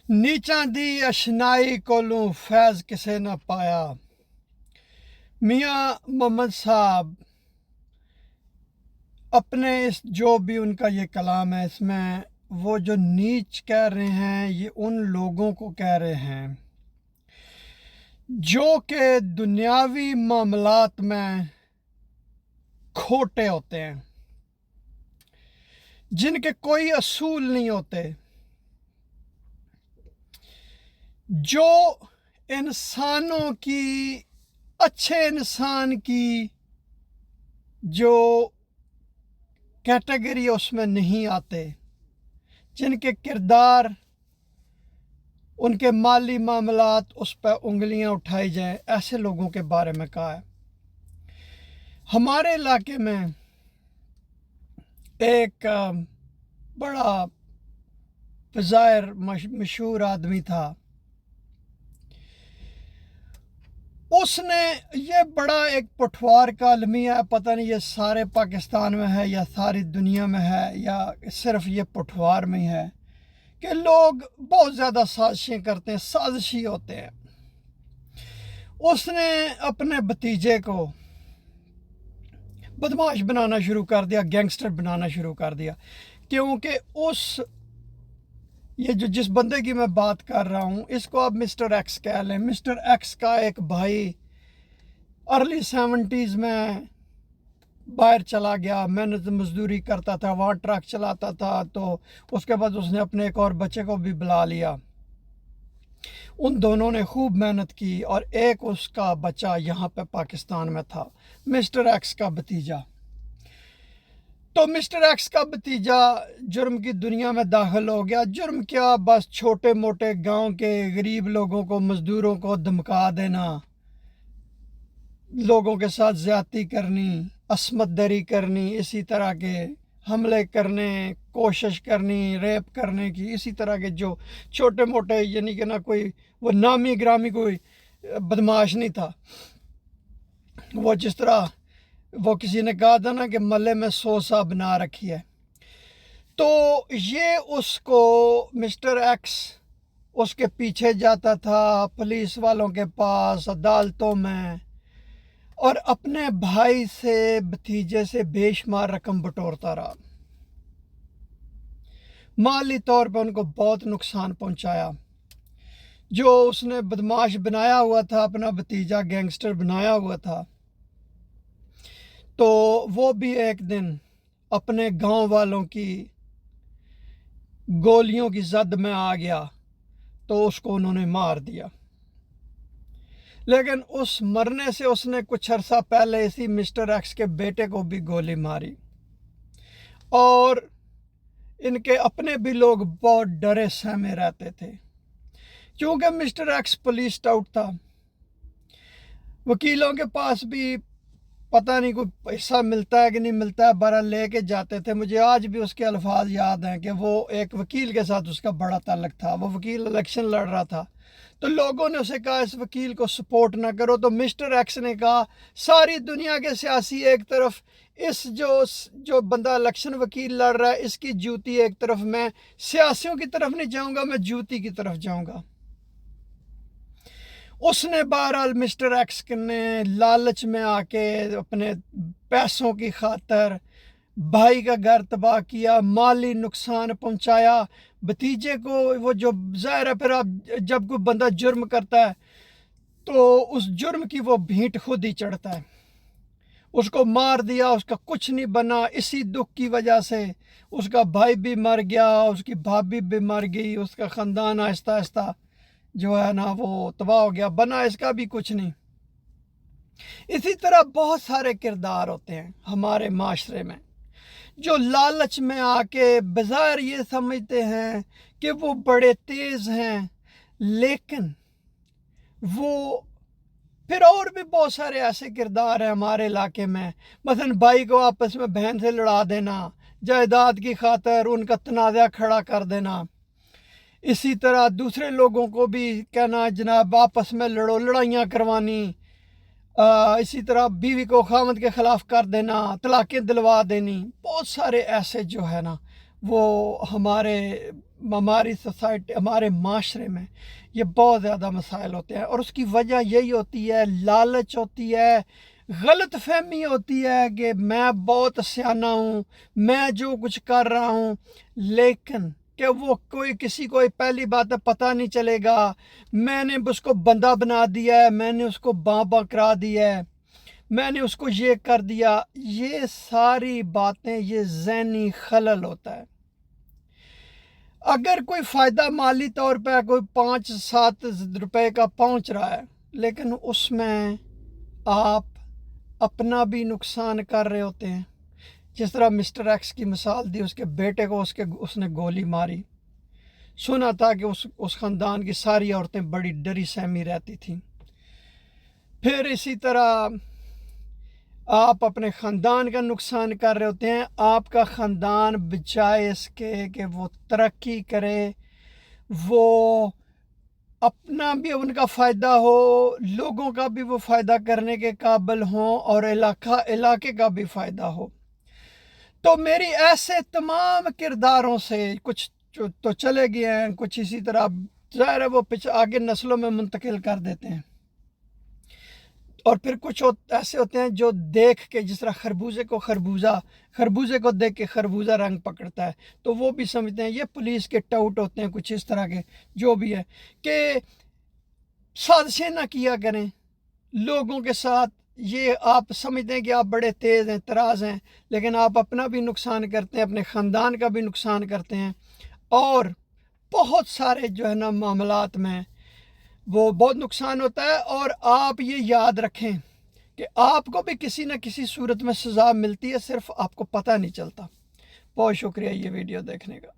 नीचां दी अशनाई कोलों फैज़ किसे न पाया। मियाँ मोहम्मद साहब अपने इस जो भी उनका ये कलाम है, इसमें वो जो नीच कह रहे हैं ये उन लोगों को कह रहे हैं जो कि दुनियावी मामलात में खोटे होते हैं, जिनके कोई असूल नहीं होते, जो इंसानों की, अच्छे इंसान की जो कैटेगरी उसमें नहीं आते, जिनके किरदार, उनके माली मामलात उस पर उंगलियां उठाई जाएं, ऐसे लोगों के बारे में कहा है। हमारे इलाके में एक बड़ा ज़ाहिर मशहूर आदमी था। उसने ये बड़ा एक पठवार का अलमिया है, पता नहीं ये सारे पाकिस्तान में है या सारी दुनिया में है या सिर्फ ये पठवार में है, कि लोग बहुत ज़्यादा साजिशें करते हैं, साजिशी होते हैं। उसने अपने भतीजे को बदमाश बनाना शुरू कर दिया, गैंगस्टर बनाना शुरू कर दिया, क्योंकि ये जो जिस बंदे की मैं बात कर रहा हूँ, इसको आप मिस्टर एक्स कह लें। मिस्टर एक्स का एक भाई अर्ली 70s में बाहर चला गया, मेहनत मजदूरी करता था, वहाँ ट्रक चलाता था। तो उसके बाद उसने अपने एक और बच्चे को भी बुला लिया। उन दोनों ने खूब मेहनत की और एक उसका बच्चा यहाँ पे पाकिस्तान में था, मिस्टर एक्स का भतीजा। तो मिस्टर एक्स का भतीजा जुर्म की दुनिया में दाखिल हो गया। जुर्म क्या, बस छोटे मोटे गांव के गरीब लोगों को, मजदूरों को धमका देना, लोगों के साथ ज्यादती करनी, असमत दरी करनी, इसी तरह के हमले करने, कोशिश करनी, रेप करने की, इसी तरह के जो छोटे मोटे, यानी कि ना कोई वो नामी ग्रामी कोई बदमाश नहीं था। वो जिस तरह वो किसी ने कहा था ना कि मल्ले में 100 सा बना रखी है। तो ये उसको मिस्टर एक्स उसके पीछे जाता था, पुलिस वालों के पास, अदालतों में, और अपने भाई से, भतीजे से बेशुमार रकम बटोरता रहा। माली तौर पर उनको बहुत नुकसान पहुंचाया। जो उसने बदमाश बनाया हुआ था, अपना भतीजा गैंगस्टर बनाया हुआ था, तो वो भी एक दिन अपने गांव वालों की गोलियों की जद में आ गया, तो उसको उन्होंने मार दिया। लेकिन उस मरने से उसने कुछ अरसा पहले इसी मिस्टर एक्स के बेटे को भी गोली मारी, और इनके अपने भी लोग बहुत डरे सहमे रहते थे, क्योंकि मिस्टर एक्स पुलिस आउट था। वकीलों के पास भी पता नहीं कोई पैसा मिलता है कि नहीं मिलता है, बरा लेके जाते थे। मुझे आज भी उसके अल्फाज याद हैं कि वो एक वकील के साथ उसका बड़ा ताल्लुक था। वो वकील इलेक्शन लड़ रहा था, तो लोगों ने उसे कहा इस वकील को सपोर्ट ना करो। तो मिस्टर एक्स ने कहा सारी दुनिया के सियासी एक तरफ, इस जो बंदा इलेक्शन वकील लड़ रहा है इसकी जूती एक तरफ, मैं सियासियों की तरफ नहीं जाऊंगा, मैं जूती की तरफ जाऊंगा। उसने बहरहाल मिस्टर एक्स ने लालच में आके अपने पैसों की खातर भाई का घर तबाह किया, माली नुकसान पहुंचाया भतीजे को। वो जो जाहिर है, फिर आप जब कोई बंदा जुर्म करता है तो उस जुर्म की वो भींट खुद ही चढ़ता है। उसको मार दिया, उसका कुछ नहीं बना। इसी दुख की वजह से उसका भाई भी मर गया, उसकी भाभी भी मर गई, उसका ख़ानदान आहिस्ता आहिस्ता जो है ना वो तबाह हो गया, बना इसका भी कुछ नहीं। इसी तरह बहुत सारे किरदार होते हैं हमारे माशरे में, जो लालच में आके बाजार ये समझते हैं कि वो बड़े तेज हैं, लेकिन वो फिर और भी बहुत सारे ऐसे किरदार हैं हमारे इलाके में। मसलन भाई को आपस में बहन से लड़ा देना, जायदाद की खातर उनका तनाज़ा खड़ा कर देना। इसी तरह दूसरे लोगों को भी कहना जनाब आपस में लड़ो, लड़ाइयाँ करवानी। इसी तरह बीवी को खामद के ख़िलाफ़ कर देना, तलाक़ें दिलवा देनी। बहुत सारे ऐसे जो है ना वो हमारे ہماری سوسائٹی ہمارے معاشرے میں یہ بہت زیادہ مسائل ہوتے ہیں، اور اس کی وجہ یہی ہوتی ہے، لالچ ہوتی ہے، غلط فہمی ہوتی ہے کہ میں بہت سیانا ہوں، میں جو کچھ کر رہا ہوں، لیکن کہ وہ کسی کو پہلی بات ہے پتہ نہیں چلے گا، میں نے اس کو بندہ بنا دیا ہے، میں نے اس کو باں کرا دیا ہے، میں نے اس کو یہ کر دیا. یہ ساری باتیں، یہ ذہنی خلل ہوتا ہے. اگر کوئی فائدہ مالی طور پہ کوئی 5-7 روپے کا پہنچ رہا ہے، لیکن اس میں آپ اپنا بھی نقصان کر رہے ہوتے ہیں. جس طرح مسٹر ایکس کی مثال دی، اس کے بیٹے کو اس نے گولی ماری. سنا تھا کہ اس خاندان کی ساری عورتیں بڑی ڈری سہمی رہتی تھیں. پھر اسی طرح آپ اپنے خاندان کا نقصان کر رہے ہوتے ہیں. آپ کا خاندان بجائے اس کے کہ وہ ترقی کرے، وہ اپنا بھی ان کا فائدہ ہو، لوگوں کا بھی وہ فائدہ کرنے کے قابل ہوں، اور علاقے کا بھی فائدہ ہو. تو میری ایسے تمام کرداروں سے کچھ تو چلے گئے ہیں، کچھ اسی طرح ظاہر ہے وہ آگے نسلوں میں منتقل کر دیتے ہیں. اور پھر کچھ ایسے ہوتے ہیں جو دیکھ کے، جس طرح خربوزے کو دیکھ کے خربوزہ رنگ پکڑتا ہے، تو وہ بھی سمجھتے ہیں یہ پولیس کے ٹاؤٹ ہوتے ہیں، کچھ اس طرح کے جو بھی ہے، کہ سازشیں نہ کیا کریں لوگوں کے ساتھ. یہ آپ سمجھتے ہیں کہ آپ بڑے تیز ہیں، تراز ہیں، لیکن آپ اپنا بھی نقصان کرتے ہیں، اپنے خاندان کا بھی نقصان کرتے ہیں. اور بہت سارے جو ہے نا معاملات میں وہ بہت نقصان ہوتا ہے. اور آپ یہ یاد رکھیں کہ آپ کو بھی کسی نہ کسی صورت میں سزا ملتی ہے، صرف آپ کو پتہ نہیں چلتا. بہت شکریہ یہ ویڈیو دیکھنے کا.